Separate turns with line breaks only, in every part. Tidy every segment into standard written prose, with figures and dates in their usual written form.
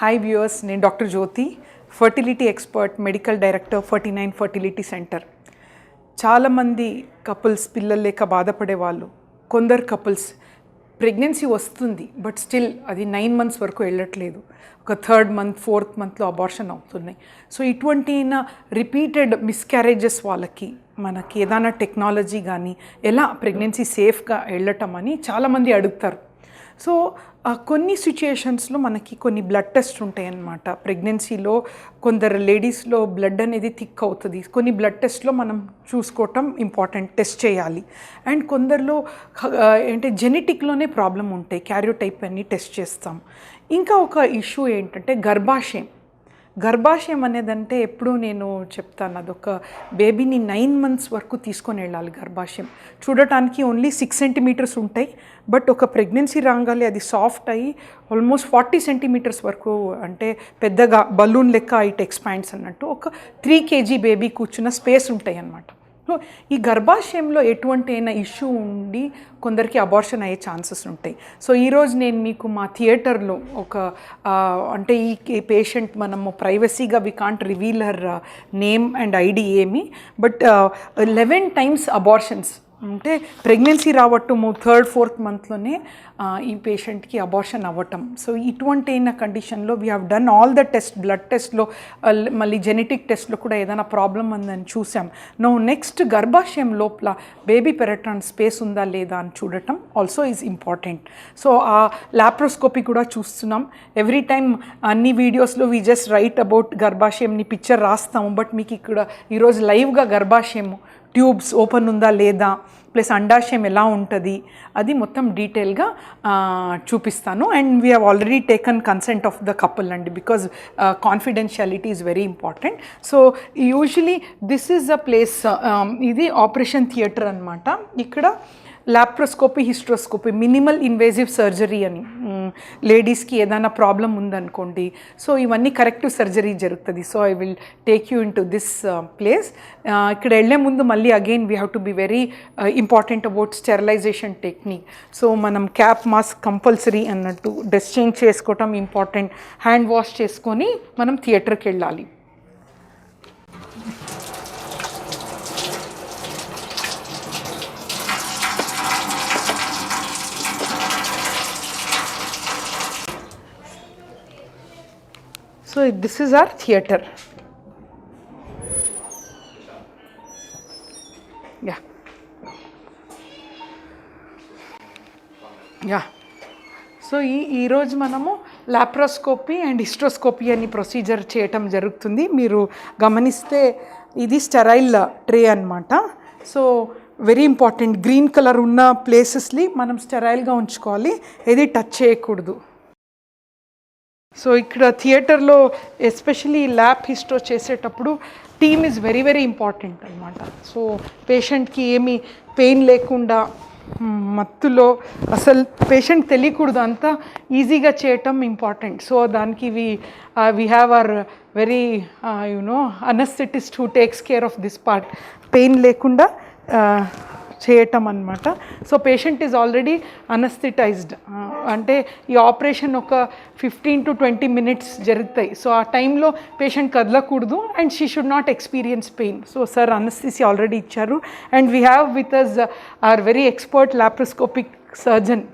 Hi viewers, నేను doctor Jyothi, fertility expert, medical director 49 fertility centre. చాలామంది couples పిల్లలు లేక బాధపడే వాళ్ళు, కొందరు కపుల్స్ ప్రెగ్నెన్సీ వస్తుంది బట్ స్టిల్ అది 9 months వరకు వెళ్ళట్లేదు, ఒక 3rd month 4th monthలో అబార్షన్ అవుతున్నాయి. సో ఇటువంటి రిపీటెడ్ మిస్క్యారేజెస్ వాళ్ళకి మనకి ఏదైనా టెక్నాలజీ కానీ ఎలా ప్రెగ్నెన్సీ సేఫ్గా వెళ్ళటం అని చాలామంది అడుగుతారు. సో కొన్ని సిచ్యుయేషన్స్లో మనకి కొన్ని బ్లడ్ టెస్ట్ ఉంటాయి అన్నమాట. ప్రెగ్నెన్సీలో కొందరు లేడీస్లో బ్లడ్ అనేది థిక్ అవుతుంది, కొన్ని బ్లడ్ టెస్ట్లో మనం చూసుకోవటం ఇంపార్టెంట్, టెస్ట్ చేయాలి. అండ్ కొందరిలో ఏంటి జెనెటిక్లోనే ప్రాబ్లం ఉంటాయి, క్యారియోటైప్ అని టెస్ట్ చేస్తాం. ఇంకా ఒక ఇష్యూ ఏంటంటే గర్భాశయం అనేదంటే ఎప్పుడు నేను చెప్తాను, అదొక బేబీని 9 months వరకు తీసుకొని వెళ్ళాలి. గర్భాశయం చూడటానికి ఓన్లీ 6 centimeters ఉంటాయి, బట్ ఒక ప్రెగ్నెన్సీ రాగాలి అది సాఫ్ట్ అయ్యి ఆల్మోస్ట్ 40 centimeters వరకు, అంటే పెద్దగా బలూన్ లెక్క ఇట్ ఎక్స్పాండ్స్ అన్నట్టు. ఒక 3 kg బేబీ కూర్చున్న స్పేస్ ఉంటాయి అన్నమాట. సో ఈ గర్భాశయంలో ఎటువంటి అయినా ఇష్యూ ఉండి కొందరికి అబార్షన్ అయ్యే ఛాన్సెస్ ఉంటాయి. సో ఈరోజు నేను మీకు మా థియేటర్లో ఒక అంటే ఈ పేషెంట్ మనము ప్రైవసీగా we can't reveal her name and ID ఏమి, బట్ 11 times అబార్షన్స్, అంటే ప్రెగ్నెన్సీ రావటము 3rd 4th monthలోనే ఈ పేషెంట్కి అబార్షన్ అవ్వటం. సో ఇటువంటి అయిన కండిషన్లో we have done all the test, blood టెస్ట్లో మళ్ళీ జెనెటిక్ టెస్ట్లో కూడా ఏదైనా ప్రాబ్లం ఉందని చూసాం. నెక్స్ట్ గర్భాశయం లోపల బేబీ పెరగటానికి స్పేస్ ఉందా లేదా అని చూడటం ఆల్సో ఈజ్ ఇంపార్టెంట్. సో ఆ లాప్రోస్కోపీ కూడా చూస్తున్నాం. ఎవ్రీ టైమ్ అన్ని వీడియోస్లో వీ జస్ట్ రైట్ అబౌట్ గర్భాశయంని పిక్చర్ రాస్తాము, బట్ మీకు ఇక్కడ ఈరోజు లైవ్గా గర్భాశయము ట్యూబ్స్ ఓపెన్ ఉందా లేదా, ప్లస్ అండాశయం ఎలా ఉంటుంది అది మొత్తం డీటెయిల్గా చూపిస్తాను. And we have already taken consent of the couple అండి, because confidentiality is very important. So usually this is a place, ఇది ఆపరేషన్ థియేటర్ అనమాట. ఇక్కడ laparoscopy, hysteroscopy, minimal invasive surgery అని, లేడీస్కి ఏదైనా ప్రాబ్లం ఉందనుకోండి, సో ఇవన్నీ కరెక్టివ్ సర్జరీ జరుగుతుంది. So I will take you into this place. ఇక్కడ వెళ్ళే ముందు మళ్ళీ again we have to be very important about sterilisation technique. So మనం క్యాప్ మాస్క్ కంపల్సరీ అన్నట్టు, డ్రెస్ చేంజ్ చేసుకోవటం ఇంపార్టెంట్, హ్యాండ్ వాష్ చేసుకొని మనం థియేటర్కి వెళ్ళాలి. So this is our theater. Yeah. So ఈరోజు మనము లాప్రోస్కోపీ అండ్ హిస్ట్రోస్కోపీ అని ప్రొసీజర్ చేయటం జరుగుతుంది. మీరు గమనిస్తే ఇది స్టెరైల్ ట్రే అన్నమాట. So very important, green colour ఉన్న ప్లేసెస్ని మనం స్టెరైల్గా ఉంచుకోవాలి, ఏది టచ్ చేయకూడదు. సో ఇక్కడ థియేటర్లో ఎస్పెషలీ ల్యాబ్ హిస్టో చేసేటప్పుడు team is very very important అనమాట. సో పేషెంట్కి ఏమీ పెయిన్ లేకుండా, మత్తులో అసలు పేషెంట్ తెలియకూడదు, అంతా ఈజీగా చేయటం ఇంపార్టెంట్. సో దానికి we have our very anaesthetist who takes care of this part, pain లేకుండా చేయటం అన్నమాట. సో పేషెంట్ ఈజ్ ఆల్రెడీ అనస్థెటైజ్డ్, అంటే ఈ ఆపరేషన్ ఒక 15 to 20 minutes జరుగుతాయి. సో ఆ టైంలో పేషెంట్ కదలకూడదు and she should not experience pain. So sir anaesthesia already ఇచ్చారు. And we have with us are very expert laparoscopic surgeon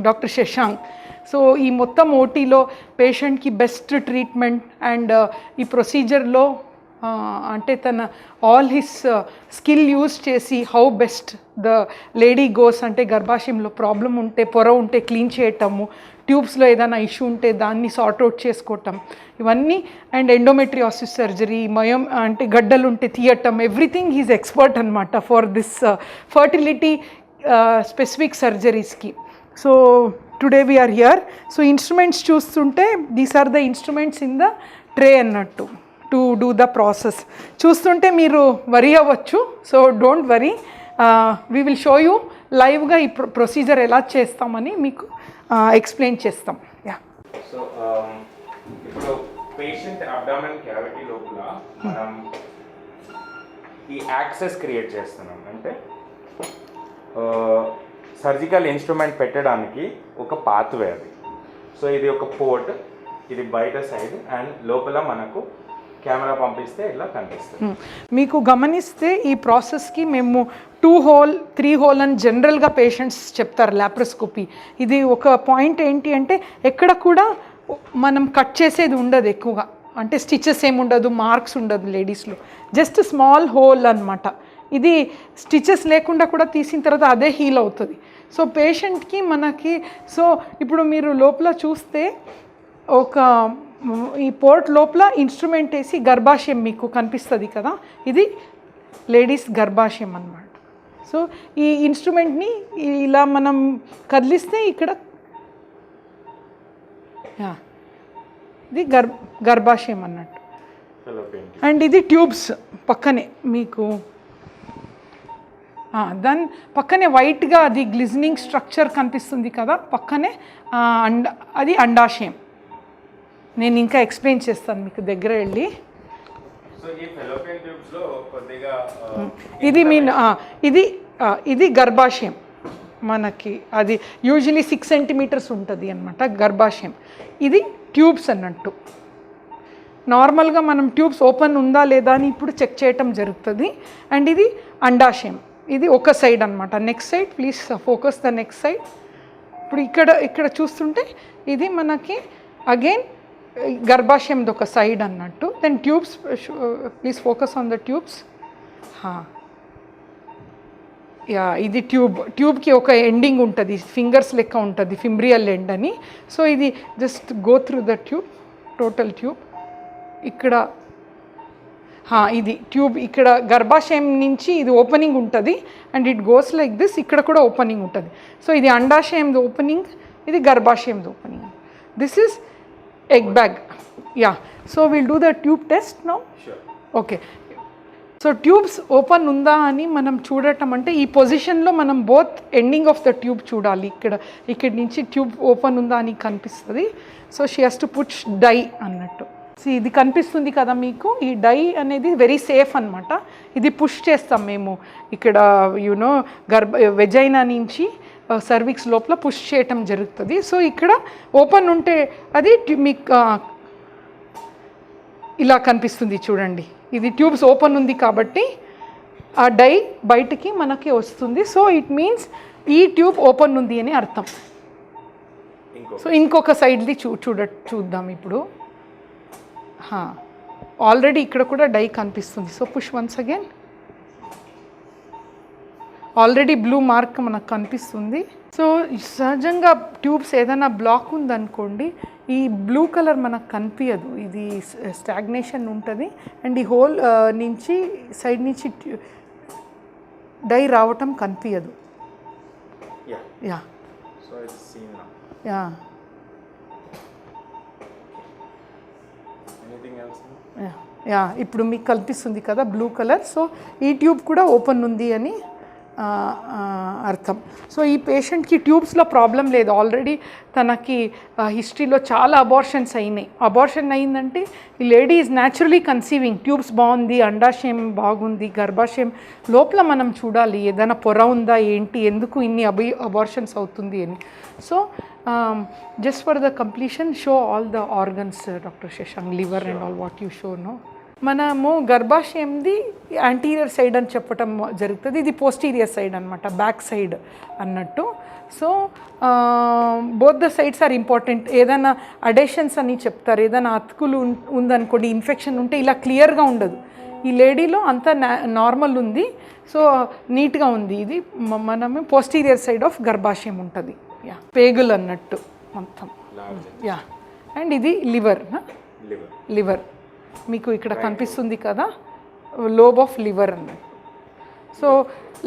doctor Shashank. So ఈ మొత్తం ఓటీలో పేషెంట్కి బెస్ట్ ట్రీట్మెంట్ అండ్ ఈ ప్రొసీజర్లో అంటే తన ఆల్ హిస్ స్కిల్ యూజ్ చేసి how best the lady goes, అంటే గర్భాశయంలో problem ఉంటే, పొర ఉంటే క్లీన్ చేయటము, ట్యూబ్స్లో ఏదైనా ఇష్యూ ఉంటే దాన్ని సార్ట్అవుట్ చేసుకోవటం, ఇవన్నీ. అండ్ ఎండోమెట్రియాసిస్ సర్జరీ, అంటే గడ్డలు ఉంటే తీయటం, ఎవ్రీథింగ్ హీజ్ ఎక్స్పర్ట్ అనమాట ఫర్ దిస్ ఫర్టిలిటీ స్పెసిఫిక్ సర్జరీస్కి. So today we are here. So instruments చూస్తుంటే these are the instruments in the tray అన్నట్టు టు డూ ద ప్రాసెస్. చూస్తుంటే మీరు వరీ అవ్వచ్చు, so don't worry, we will show you లైవ్గా ఈ procedure ఎలా చేస్తామని మీకు ఎక్స్ప్లెయిన్ చేస్తాం. యా.
సో ఇప్పుడు పేషెంట్ అబ్డామినల్ క్యావిటీ లోపల మనం ఈ యాక్సెస్ క్రియేట్ చేస్తున్నాం, అంటే సర్జికల్ ఇన్స్ట్రుమెంట్ పెట్టడానికి ఒక పాత్వే అది. సో ఇది ఒక పోర్ట్, ఇది బయట సైడ్ అండ్ లోపల మనకు కెమెరా పంపిస్తే ఇలా కనిపిస్తుంది.
మీకు గమనిస్తే ఈ ప్రాసెస్కి మేము 2 హోల్ 3 హోల్ అని జనరల్గా పేషెంట్స్ చెప్తారు లాప్రోస్కోపీ. ఇది ఒక పాయింట్ ఏంటి అంటే ఎక్కడ కూడా మనం కట్ చేసేది ఉండదు ఎక్కువగా, అంటే స్టిచెస్ ఏమి ఉండదు, మార్క్స్ ఉండదు లేడీస్లో, జస్ట్ స్మాల్ హోల్ అనమాట. ఇది స్టిచెస్ లేకుండా కూడా తీసిన తర్వాత అదే హీల్ అవుతుంది. సో పేషెంట్కి మనకి సో ఇప్పుడు మీరు లోపల చూస్తే ఒక ఈ పోర్ట్ లోపల ఇన్స్ట్రుమెంట్ వేసి గర్భాశయం మీకు కనిపిస్తుంది కదా, ఇది లేడీస్ గర్భాశయం అన్నమాట. సో ఈ ఇన్స్ట్రుమెంట్ని ఇలా మనం కదిలిస్తే ఇక్కడ ఇది గర్భాశయం అన్నట్టు. అండ్ ఇది ట్యూబ్స్ పక్కనే మీకు దాని పక్కనే వైట్గా అది గ్లిజనింగ్ స్ట్రక్చర్ కనిపిస్తుంది కదా పక్కనే, అది అండాశయం. నేను ఇంకా ఎక్స్ప్లెయిన్ చేస్తాను మీకు దగ్గర వెళ్ళి. ఇది ఇది గర్భాశయం మనకి, అది యూజువలీ 6 సెంటీమీటర్స్ ఉంటుంది అనమాట గర్భాశయం. ఇది ట్యూబ్స్ అన్నట్టు. నార్మల్గా మనం ట్యూబ్స్ ఓపెన్ ఉందా లేదా అని ఇప్పుడు చెక్ చేయటం జరుగుతుంది. అండ్ ఇది అండాశయం, ఇది ఒక సైడ్ అనమాట. Next side please focus the next side. ఇప్పుడు ఇక్కడ చూస్తుంటే ఇది మనకి అగైన్ గర్భాశయంది ఒక సైడ్ అన్నట్టు. Then tubes, please focus on the tubes. ఇది ట్యూబ్కి ఒక ఎండింగ్ ఉంటుంది, ఫింగర్స్ లెక్క ఉంటుంది, ఫింబ్రియల్ ఎండ్ అని. సో ఇది just go through the tube, total tube. ఇక్కడ ఇది ట్యూబ్, ఇక్కడ గర్భాశయం నుంచి ఇది ఓపెనింగ్ ఉంటుంది and it goes like this. ఇక్కడ కూడా ఓపెనింగ్ ఉంటుంది. సో ఇది అండాశయంది ఓపెనింగ్, ఇది గర్భాశయంది opening. This is egg bag. So we'll do the tube test now.
Sure.
Okay. So tubes open ఉందా అని మనం చూడటం అంటే ఈ పొజిషన్లో మనం both ending of the tube చూడాలి. ఇక్కడి నుంచి ట్యూబ్ ఓపెన్ ఉందా అని కనిపిస్తుంది. So she has to put dye అన్నట్టు. సో ఇది కనిపిస్తుంది కదా మీకు, ఈ డై అనేది వెరీ సేఫ్ అనమాట. ఇది పుష్ చేస్తాం మేము ఇక్కడ వెజైనా నుంచి సర్విక్స్ లోపల పుష్ చేయటం జరుగుతుంది. సో ఇక్కడ ఓపెన్ ఉంటే అది మీకు ఇలా కనిపిస్తుంది చూడండి. ఇది ట్యూబ్స్ ఓపెన్ ఉంది కాబట్టి ఆ డై బయటికి మనకి వస్తుంది. సో ఇట్ మీన్స్ ఈ ట్యూబ్ ఓపెన్ ఉంది అని అర్థం. సో ఇంకొక సైడ్ది చూద్దాం ఇప్పుడు. ఆల్రెడీ ఇక్కడ కూడా డై కనిపిస్తుంది. So push once again. Already blue mark మనకు కనిపిస్తుంది. సో సహజంగా ట్యూబ్స్ ఏదైనా బ్లాక్ ఉందనుకోండి, ఈ బ్లూ కలర్ మనకు కనిపించదు, ఇది స్టాగ్నేషన్ ఉంటుంది. అండ్ ఈ హోల్ నుంచి సైడ్ నుంచి డై రావటం కనిపించదు. ఇప్పుడు మీకు కనిపిస్తుంది కదా బ్లూ కలర్. సో ఈ ట్యూబ్ కూడా ఓపెన్ ఉంది అని అర్థం. సో ఈ పేషెంట్కి ట్యూబ్స్లో ప్రాబ్లం లేదు. ఆల్రెడీ తనకి హిస్టరీలో చాలా అబార్షన్స్ అయినాయి. అబార్షన్ అయిందంటే ఈ lady is naturally conceiving, tubes బాగుంది, అండాశయం బాగుంది, గర్భాశయం లోపల మనం చూడాలి ఏదైనా పొర ఉందా ఏంటి, ఎందుకు ఇన్ని అబార్షన్స్ అవుతుంది అని. So just for the completion show all the organs doctor Shashank, liver and all what you show no. మనము గర్భాశయంది యాంటీరియర్ సైడ్ అని చెప్పటం జరుగుతుంది, ఇది పోస్టీరియర్ సైడ్ అనమాట, బ్యాక్ సైడ్ అన్నట్టు. So both the sides are important. ఏదైనా అడేషన్స్ అని చెప్తారు, ఏదైనా అతుకులు ఉందనుకోండి, ఇన్ఫెక్షన్ ఉంటే ఇలా క్లియర్గా ఉండదు. ఈ లేడీలో అంతా నార్మల్ ఉంది, సో నీట్గా ఉంది. ఇది మనము పోస్టీరియర్ సైడ్ ఆఫ్ గర్భాశయం ఉంటుంది, పేగులు అన్నట్టు మొత్తం. అండ్ ఇది లివర్ మీకు ఇక్కడ కనిపిస్తుంది కదా, లోబ్ ఆఫ్ లివర్ అన్నట్టు. సో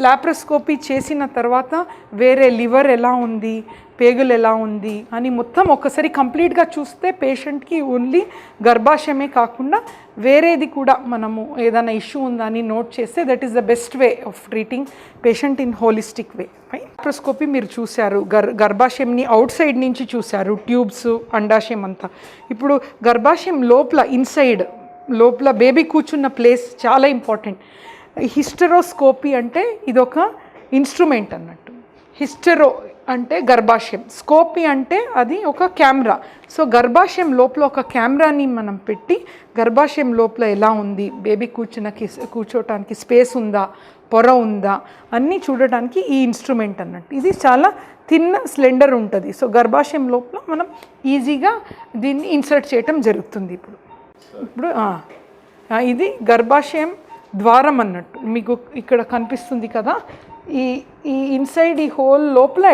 లాప్రోస్కోపీ చేసిన తర్వాత వేరే లివర్ ఎలా ఉంది, పేగులు ఎలా ఉంది అని మొత్తం ఒకసారి కంప్లీట్గా చూస్తే పేషెంట్కి ఓన్లీ గర్భాశయమే కాకుండా వేరేది కూడా మనము ఏదైనా ఇష్యూ ఉందా అని నోట్ చేస్తే that is the best way of treating patient in holistic way. Laparoscopy మీరు చూశారు, గర్భాశయంని అవుట్ సైడ్ నుంచి చూశారు, ట్యూబ్స్, అండాశయం అంతా. ఇప్పుడు గర్భాశయం లోపల ఇన్సైడ్ లోపల బేబీ కూర్చున్న ప్లేస్ చాలా ఇంపార్టెంట్. హిస్టెరోస్కోపీ అంటే ఇదొక ఇన్స్ట్రుమెంట్ అన్నట్టు. అంటే గర్భాశయం, స్కోపీ అంటే అది ఒక కెమెరా. సో గర్భాశయం లోపల ఒక కెమెరాని మనం పెట్టి గర్భాశయం లోపల ఎలా ఉంది, బేబీ కూర్చోటానికి స్పేస్ ఉందా, పొర ఉందా అన్నీ చూడటానికి ఈ ఇన్స్ట్రుమెంట్ అన్నట్టు. ఇది చాలా థిన్ స్లెండర్ ఉంటుంది. సో గర్భాశయం లోపల మనం ఈజీగా దీన్ని ఇన్సర్ట్ చేయటం జరుగుతుంది. ఇప్పుడు ఇది గర్భాశయం ద్వారం అన్నట్టు. మీకు ఇక్కడ కనిపిస్తుంది కదా, ఈ ఇన్సైడ్ ఈ హోల్ లోపల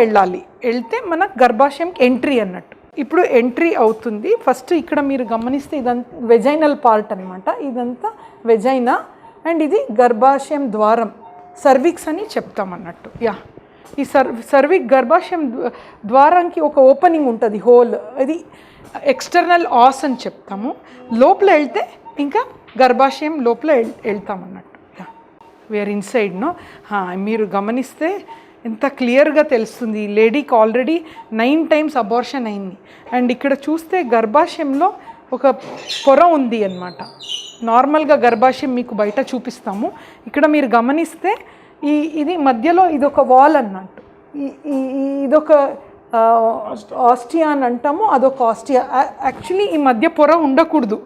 వెళ్తే మనకు గర్భాశయంకి ఎంట్రీ అన్నట్టు. ఇప్పుడు ఎంట్రీ అవుతుంది. ఫస్ట్ ఇక్కడ మీరు గమనిస్తే ఇదంతా వెజైనల్ పార్ట్ అనమాట. ఇదంతా వెజైనా అండ్ ఇది గర్భాశయం ద్వారం, సర్విక్స్ అని చెప్తాం అన్నట్టు. ఈ సర్విక్ గర్భాశయం ద్వారానికి ఒక ఓపెనింగ్ ఉంటుంది, హోల్. అది ఎక్స్టర్నల్ ఆస్ అని చెప్తాము. లోపల వెళ్తే ఇంకా గర్భాశయం లోపల వెళ్తామన్నట్టు. వేర్ ఇన్సైడ్నో మీరు గమనిస్తే ఎంత క్లియర్గా తెలుస్తుంది. లేడీకి ఆల్రెడీ 9 times అబార్షన్ అయింది. అండ్ ఇక్కడ చూస్తే గర్భాశయంలో ఒక పొర ఉంది అన్నమాట. నార్మల్గా గర్భాశయం మీకు బయట చూపిస్తాము. ఇక్కడ మీరు గమనిస్తే ఇది మధ్యలో ఇదొక వాల్ అన్నట్టు. ఇదొక ఆస్టియా అని అంటాము, అదొక ఆస్టియా. యాక్చువల్లీ ఈ మధ్య పొర ఉండకూడదు.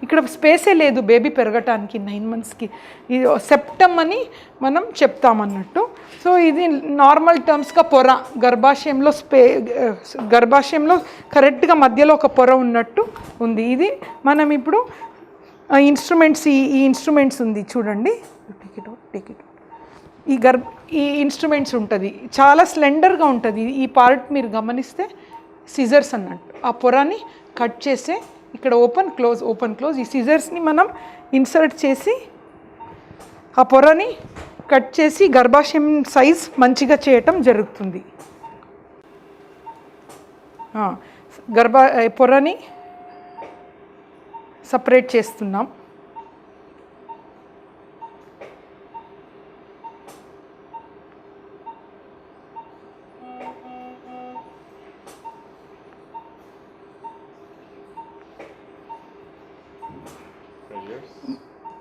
ఇక్కడ స్పేసే లేదు బేబీ పెరగటానికి 9 monthsకి. ఇది సెప్టమ్ అని మనం చెప్తామన్నట్టు. సో ఇది నార్మల్ టర్మ్స్గా పొర గర్భాశయంలో కరెక్ట్గా మధ్యలో ఒక పొర ఉన్నట్టు ఉంది. ఇది మనం ఇప్పుడు ఈ ఇన్స్ట్రుమెంట్స్ ఉంది చూడండి. టికెట్ ఈ ఇన్స్ట్రుమెంట్స్ ఉంటుంది, చాలా స్లెండర్గా ఉంటుంది. ఈ పార్ట్ మీరు గమనిస్తే సిజర్స్ అన్నట్టు. ఆ పొరని కట్ చేసే ఇక్కడ ఓపెన్ క్లోజ్ ఈ సిజర్స్ని మనం ఇన్సర్ట్ చేసి ఆ పొరని కట్ చేసి గర్భాశయం సైజ్ మంచిగా చేయటం జరుగుతుంది. పొరని సపరేట్ చేస్తున్నాం.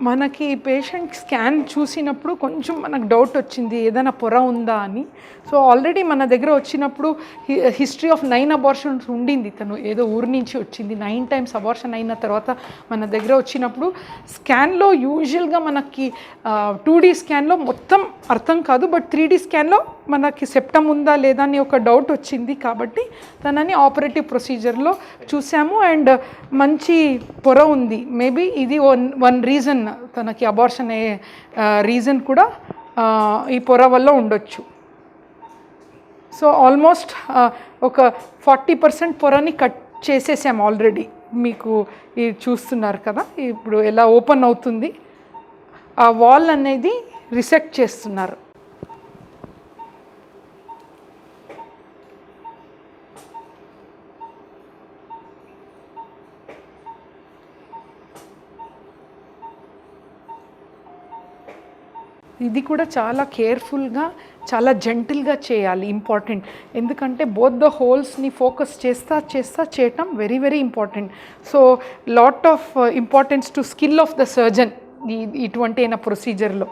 మనకి పేషెంట్ స్కాన్ చూసినప్పుడు కొంచెం మనకు డౌట్ వచ్చింది, ఏదైనా పొర ఉందా అని. సో ఆల్రెడీ మన దగ్గర వచ్చినప్పుడు హిస్టరీ ఆఫ్ 9 abortions ఉండింది. తను ఏదో ఊరి నుంచి వచ్చింది. 9 times అబార్షన్ అయిన తర్వాత మన దగ్గర వచ్చినప్పుడు స్కాన్లో యూజువల్గా మనకి 2D స్కాన్లో మొత్తం అర్థం కాదు, బట్ 3D స్కాన్లో మనకి సెప్టమ్ ఉందా లేదా అని ఒక డౌట్ వచ్చింది. కాబట్టి తనని ఆపరేటివ్ ప్రొసీజర్లో చూసాము అండ్ మంచి పొర ఉంది. మేబీ ఇది వన్ రీజన్, తనకి అబార్షన్ అయ్యే రీజన్ కూడా ఈ పొర వల్ల ఉండొచ్చు. సో ఆల్మోస్ట్ ఒక 40% పొరని కట్ చేసేసాము ఆల్రెడీ. మీకు ఇది చూస్తున్నారు కదా, ఇప్పుడు ఎలా ఓపెన్ అవుతుంది. ఆ వాల్ అనేది రిసెక్ట్ చేస్తున్నారు. ఇది కూడా చాలా కేర్ఫుల్గా, చాలా జెంటిల్గా చేయాలి. ఇంపార్టెంట్, ఎందుకంటే బోత్ ద హోల్స్ని ఫోకస్ చేయటం very very important. So lot of importance to skill of the surgeon ఇటువంటి అయిన ప్రొసీజర్లో.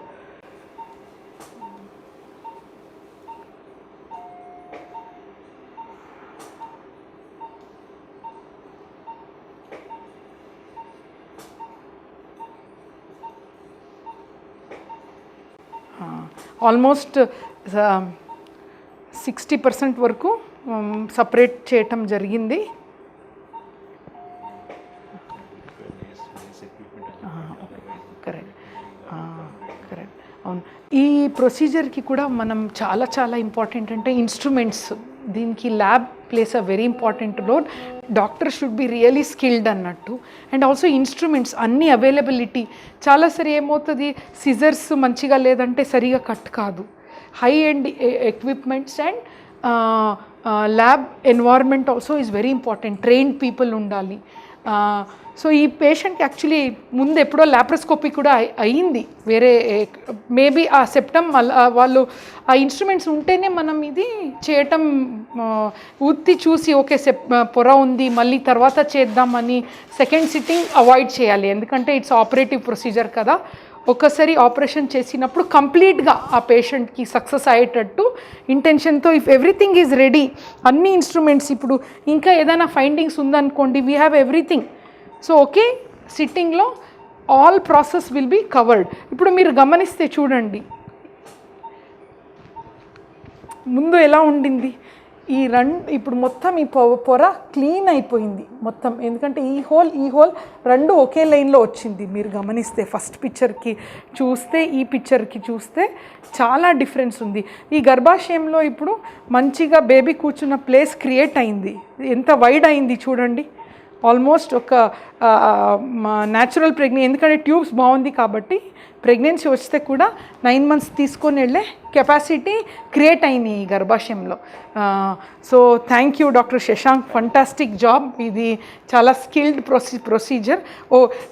ఆల్మోస్ట్ 60% వరకు సపరేట్ చేయటం జరిగింది. కరెక్ట్ అవును. ఈ ప్రొసీజర్కి కూడా మనం చాలా ఇంపార్టెంట్ అంటే ఇన్స్ట్రుమెంట్స్. దీనికి lab place a very important role. Doctor should be really skilled అన్నట్టు. అండ్ ఆల్సో ఇన్స్ట్రుమెంట్స్ అన్నీ అవైలబిలిటీ. చాలాసారి ఏమవుతుంది, సిజర్స్ మంచిగా లేదంటే సరిగా కట్ కాదు. High end equipments and lab environment also is very important. Trained people ఉండాలి. సో ఈ పేషెంట్కి యాక్చువల్లీ ముందు ఎప్పుడో ల్యాప్రోస్కోపీ కూడా అయ్యింది వేరే. మేబీ ఆ సెప్టమ్ వాళ్ళు ఆ ఇన్స్ట్రుమెంట్స్ ఉంటేనే మనం ఇది చేయటం, ఉత్తి చూసి ఓకే పొర ఉంది మళ్ళీ తర్వాత చేద్దామని సెకండ్ సిట్టింగ్ అవాయిడ్ చేయాలి. ఎందుకంటే ఇట్స్ ఆపరేటివ్ ప్రొసీజర్ కదా. ఒకసారి ఆపరేషన్ చేసినప్పుడు కంప్లీట్గా ఆ పేషెంట్కి సక్సెస్ అయ్యేటట్టు ఇంటెన్షన్తో ఇఫ్ ఎవ్రీథింగ్ ఈజ్ రెడీ, అన్ని ఇన్స్ట్రుమెంట్స్, ఇప్పుడు ఇంకా ఏదైనా ఫైండింగ్స్ ఉందనుకోండి, we have everything. So okay, సిట్టింగ్లో all process will be covered. ఇప్పుడు మీరు గమనిస్తే చూడండి, ముందు ఎలా ఉండింది ఇప్పుడు మొత్తం ఈ పొర క్లీన్ అయిపోయింది మొత్తం, ఎందుకంటే ఈ హోల్ రెండు ఒకే లైన్లో వచ్చింది. మీరు గమనిస్తే ఫస్ట్ పిక్చర్కి చూస్తే ఈ పిక్చర్కి చూస్తే చాలా డిఫరెన్స్ ఉంది. ఈ గర్భాశయంలో ఇప్పుడు మంచిగా బేబీ కూర్చున్న ప్లేస్ క్రియేట్ అయింది, ఎంత వైడ్ అయింది చూడండి. ఆల్మోస్ట్ ఒక న్యాచురల్ ఎందుకంటే ట్యూబ్స్ బాగుంది కాబట్టి ప్రెగ్నెన్సీ వస్తే కూడా 9 months తీసుకొని వెళ్ళే కెపాసిటీ క్రియేట్ అయింది ఈ గర్భాశయంలో. So thank you doctor Shashank, fantastic job. ఇది చాలా స్కిల్డ్ ప్రొసీజర్.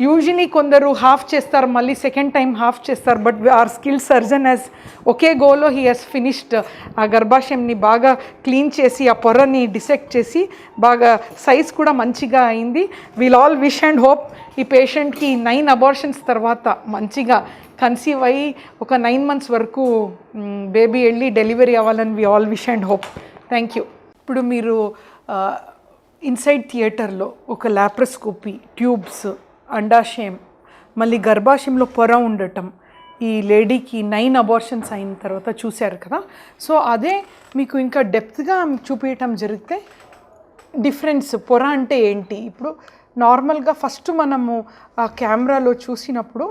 యూజువలీ కొందరు హాఫ్ చేస్తారు, మళ్ళీ సెకండ్ టైం హాఫ్ చేస్తారు, but our skilled surgeon as ఒకే గోలో హీ హెస్ ఫినిష్డ్. ఆ గర్భాశయంని బాగా క్లీన్ చేసి ఆ పొరని డిసెక్ట్ చేసి బాగా సైజ్ కూడా మంచిగా అయింది. Will all wish and hope ఈ పేషెంట్కి 9 abortions తర్వాత మంచిగా కన్సీవ్ అయ్యి ఒక 9 months వరకు బేబీ వెళ్ళి డెలివరీ అవ్వాలని we all wish and hope. Thank you. ఇప్పుడు మీరు ఇన్సైడ్ థియేటర్లో ఒక లాప్రోస్కోపీ, ట్యూబ్స్, అండాశయం, మళ్ళీ గర్భాశయంలో పొర ఉండటం, ఈ లేడీకి 9 abortions అయిన తర్వాత చూశారు కదా. సో అదే మీకు ఇంకా డెప్త్గా చూపించటం జరిగితే డిఫరెన్స్ పొర అంటే ఏంటి. ఇప్పుడు నార్మల్గా ఫస్ట్ మనము ఆ కెమెరాలో చూసినప్పుడు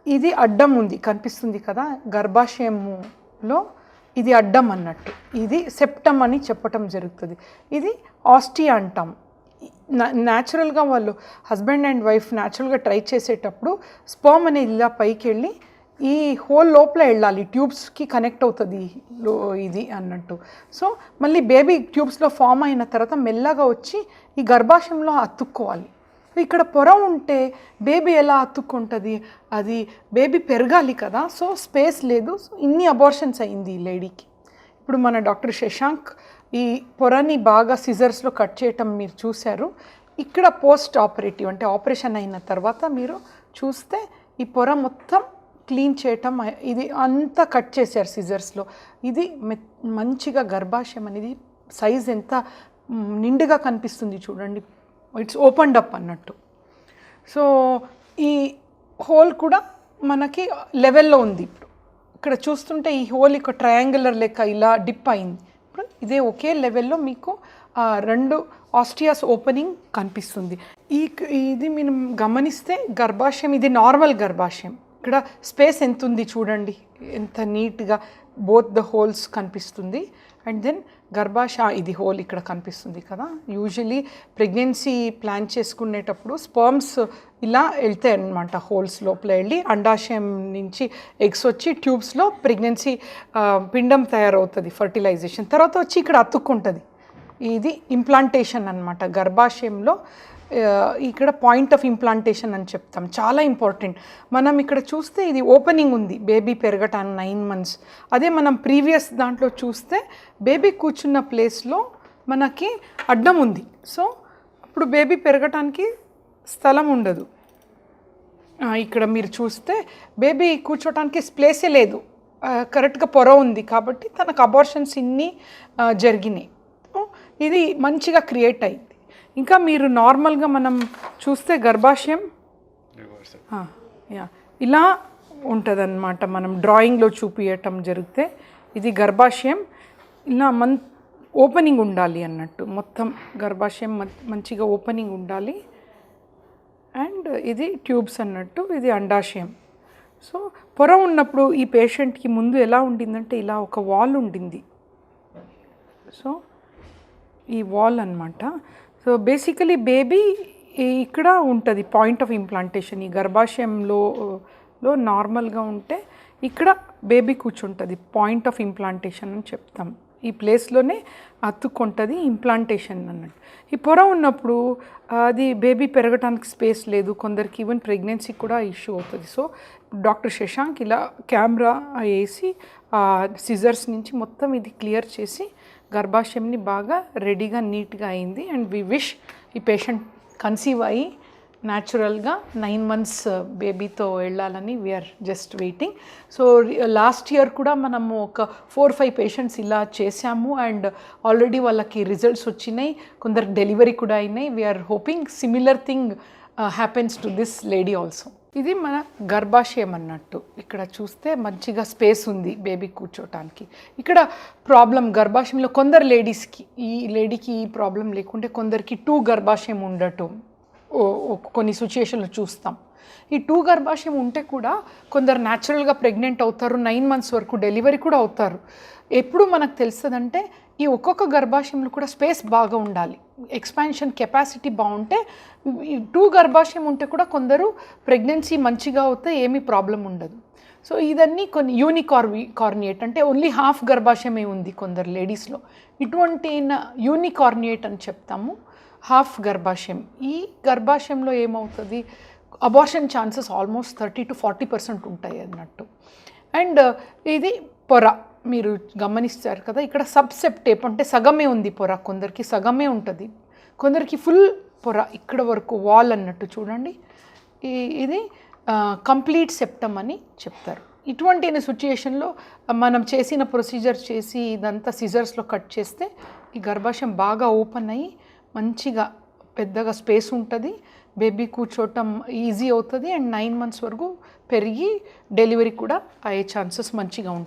ఇది అడ్డం ఉంది కనిపిస్తుంది కదా, గర్భాశయంలో ఇది అడ్డం అన్నట్టు, ఇది సెప్టమ్ అని చెప్పటం జరుగుతుంది. ఇది ఆస్టియా అంటాం. న్యాచురల్గా వాళ్ళు హస్బెండ్ అండ్ వైఫ్ న్యాచురల్గా ట్రై చేసేటప్పుడు స్పర్మ్ అనేది ఇలా పైకి వెళ్ళి ఈ హోల్ లోపల వెళ్ళాలి, ట్యూబ్స్కి కనెక్ట్ అవుతుంది ఇది అన్నట్టు. సో మళ్ళీ బేబీ ట్యూబ్స్లో ఫామ్ అయిన తర్వాత మెల్లగా వచ్చి ఈ గర్భాశయంలో అతుక్కోవాలి. ఇక్కడ పొర ఉంటే బేబీ ఎలా అతుక్కుంటుంది, అది బేబీ పెరగాలి కదా, సో స్పేస్ లేదు. సో ఇన్ని అబార్షన్స్ అయింది ఈ లేడీకి. ఇప్పుడు మన డాక్టర్ శశాంక్ ఈ పొరని బాగా సిజర్స్లో కట్ చేయటం మీరు చూశారు. ఇక్కడ పోస్ట్ ఆపరేటివ్ అంటే ఆపరేషన్ అయిన తర్వాత మీరు చూస్తే ఈ పొర మొత్తం క్లీన్ చేయటం, ఇది అంతా కట్ చేశారు సిజర్స్లో. ఇది మంచిగా గర్భాశయం అనేది సైజ్ ఎంత నిండుగా కనిపిస్తుంది చూడండి, ఇట్స్ ఓపెన్డ్ అప్ అన్నట్టు. సో ఈ హోల్ కూడా మనకి లెవెల్లో ఉంది. ఇప్పుడు ఇక్కడ చూస్తుంటే ఈ హోల్ ఇక ట్రయాంగులర్ లెక్క ఇలా డిప్ అయింది. ఇప్పుడు ఇదే ఒకే లెవెల్లో మీకు 2 ఆస్టియాస్ ఓపెనింగ్ కనిపిస్తుంది. ఇది మనం గమనిస్తే గర్భాశయం ఇది నార్మల్ గర్భాశయం. ఇక్కడ స్పేస్ ఎంత ఉంది చూడండి, ఎంత నీట్గా బోత్ ద హోల్స్ కనిపిస్తుంది. అండ్ దెన్ ఇది హోల్ ఇక్కడ కనిపిస్తుంది కదా. యూజువలీ ప్రెగ్నెన్సీ ప్లాన్ చేసుకునేటప్పుడు స్పర్మ్స్ ఇలా వెళ్తాయి అన్నమాట, హోల్స్ లోపల వెళ్ళి అండాశయం నుంచి ఎగ్స్ వచ్చి ట్యూబ్స్లో ప్రెగ్నెన్సీ పిండం తయారవుతుంది, ఫర్టిలైజేషన్ తర్వాత వచ్చి ఇక్కడ అతుక్కుంటుంది. ఇది ఇంప్లాంటేషన్ అన్నమాట. గర్భాశయంలో ఇక్కడ పాయింట్ ఆఫ్ ఇంప్లాంటేషన్ అని చెప్తాం, చాలా ఇంపార్టెంట్. మనం ఇక్కడ చూస్తే ఇది ఓపెనింగ్ ఉంది బేబీ పెరగటానికి 9 months. అదే మనం ప్రీవియస్ దాంట్లో చూస్తే బేబీ కూర్చున్న ప్లేస్లో మనకి అడ్డం ఉంది. సో అప్పుడు బేబీ పెరగటానికి స్థలం ఉండదు. ఇక్కడ మీరు చూస్తే బేబీ కూర్చోటానికి ప్లేసే లేదు, కరెక్ట్గా పొర ఉంది కాబట్టి తనకు అబార్షన్స్ ఇన్ని జరిగినాయి. ఇది మంచిగా క్రియేట్ అయింది. ఇంకా మీరు నార్మల్గా మనం చూస్తే గర్భాశయం ఇలా ఉంటుంది అన్నమాట. మనం డ్రాయింగ్లో చూపించటం జరిగితే ఇది గర్భాశయం ఇలా ఓపెనింగ్ ఉండాలి అన్నట్టు, మొత్తం గర్భాశయం మంచిగా ఓపెనింగ్ ఉండాలి. అండ్ ఇది ట్యూబ్స్ అన్నట్టు, ఇది అండాశయం. సో పొర ఉన్నప్పుడు ఈ పేషెంట్కి ముందు ఎలా ఉండిందంటే ఇలా ఒక వాల్ ఉండింది. సో ఈ వాల్ అన్నమాట. సో బేసికలీ బేబీ ఇక్కడ ఉంటుంది పాయింట్ ఆఫ్ ఇంప్లాంటేషన్. ఈ గర్భాశయంలో నార్మల్గా ఉంటే ఇక్కడ బేబీ కూర్చుంటుంది, పాయింట్ ఆఫ్ ఇంప్లాంటేషన్ అని చెప్తాం. ఈ ప్లేస్లోనే అతుక్కుంటుంది ఇంప్లాంటేషన్ అన్నట్టు. ఈ పొర ఉన్నప్పుడు అది బేబీ పెరగడానికి స్పేస్ లేదు, కొందరికి ఈవెన్ ప్రెగ్నెన్సీ కూడా ఇష్యూ అవుతుంది. సో డాక్టర్ శశాంక్ ఇలా కెమెరా వేసి సిజర్స్ నుంచి మొత్తం ఇది క్లియర్ చేసి గర్భాశయంని బాగా రెడీగా నీట్గా అయింది. అండ్ వి విష్ ఈ పేషెంట్ కన్సీవ్ అయ్యి న్యాచురల్గా 9 months బేబీతో వెళ్ళాలని we are just waiting. So last year కూడా మనము ఒక 4-5 పేషెంట్స్ ఇలా చేశాము అండ్ ఆల్రెడీ వాళ్ళకి రిజల్ట్స్ వచ్చినాయి, కొందరికి డెలివరీ కూడా అయినాయి. We are hoping similar thing happens to this lady also. ఇది మన గర్భాశయం అన్నట్టు. ఇక్కడ చూస్తే మంచిగా స్పేస్ ఉంది బేబీ కూర్చోటానికి. ఇక్కడ ప్రాబ్లం గర్భాశయంలో కొందరు లేడీస్కి, ఈ లేడీకి ఈ ప్రాబ్లం లేకుంటే కొందరికి 2 గర్భాశయం ఉండటం కొన్ని సిచ్యుయేషన్లో చూస్తాం. ఈ 2 గర్భాశయం ఉంటే కూడా కొందరు న్యాచురల్గా ప్రెగ్నెంట్ అవుతారు, 9 months వరకు డెలివరీ కూడా అవుతారు. ఎప్పుడు మనకు తెలుస్తుందంటే ఈ ఒక్కొక్క గర్భాశయంలో కూడా స్పేస్ బాగా ఉండాలి, ఎక్స్పాన్షన్ కెపాసిటీ బాగుంటే. ఈ 2 గర్భాశయం ఉంటే కూడా కొందరు ప్రెగ్నెన్సీ మంచిగా అవుతే ఏమీ ప్రాబ్లం ఉండదు. సో ఇదన్నీ కొన్ని యూనికార్నియేట్ అంటే ఓన్లీ హాఫ్ గర్భాశయమే ఉంది కొందరు లేడీస్లో. ఇటువంటి యూనికార్నియేట్ అని చెప్తాము, హాఫ్ గర్భాశయం. ఈ గర్భాశయంలో ఏమవుతుంది, అబార్షన్ ఛాన్సెస్ ఆల్మోస్ట్ 30 to 40% ఉంటాయి అన్నట్టు. అండ్ ఇది పొర మీరు గమనిస్తారు కదా, ఇక్కడ సబ్సెప్టేప్ అంటే సగమే ఉంది పొర, కొందరికి సగమే ఉంటుంది, కొందరికి ఫుల్ పొర ఇక్కడ వరకు వాల్ అన్నట్టు. చూడండి, ఇది కంప్లీట్ సెప్టమ్ అని చెప్తారు. ఇటువంటి సిచ్యుయేషన్లో మనం చేసిన ప్రొసీజర్ చేసి ఇదంతా సిజర్స్లో కట్ చేస్తే ఈ గర్భాశయం బాగా ఓపెన్ అయ్యి మంచిగా పెద్దగా స్పేస్ ఉంటుంది, బేబీ కూర్చోవటం ఈజీ అవుతుంది అండ్ 9 months వరకు పెరిగి డెలివరీ కూడా అయ్యే ఛాన్సెస్ మంచిగా ఉంటాయి.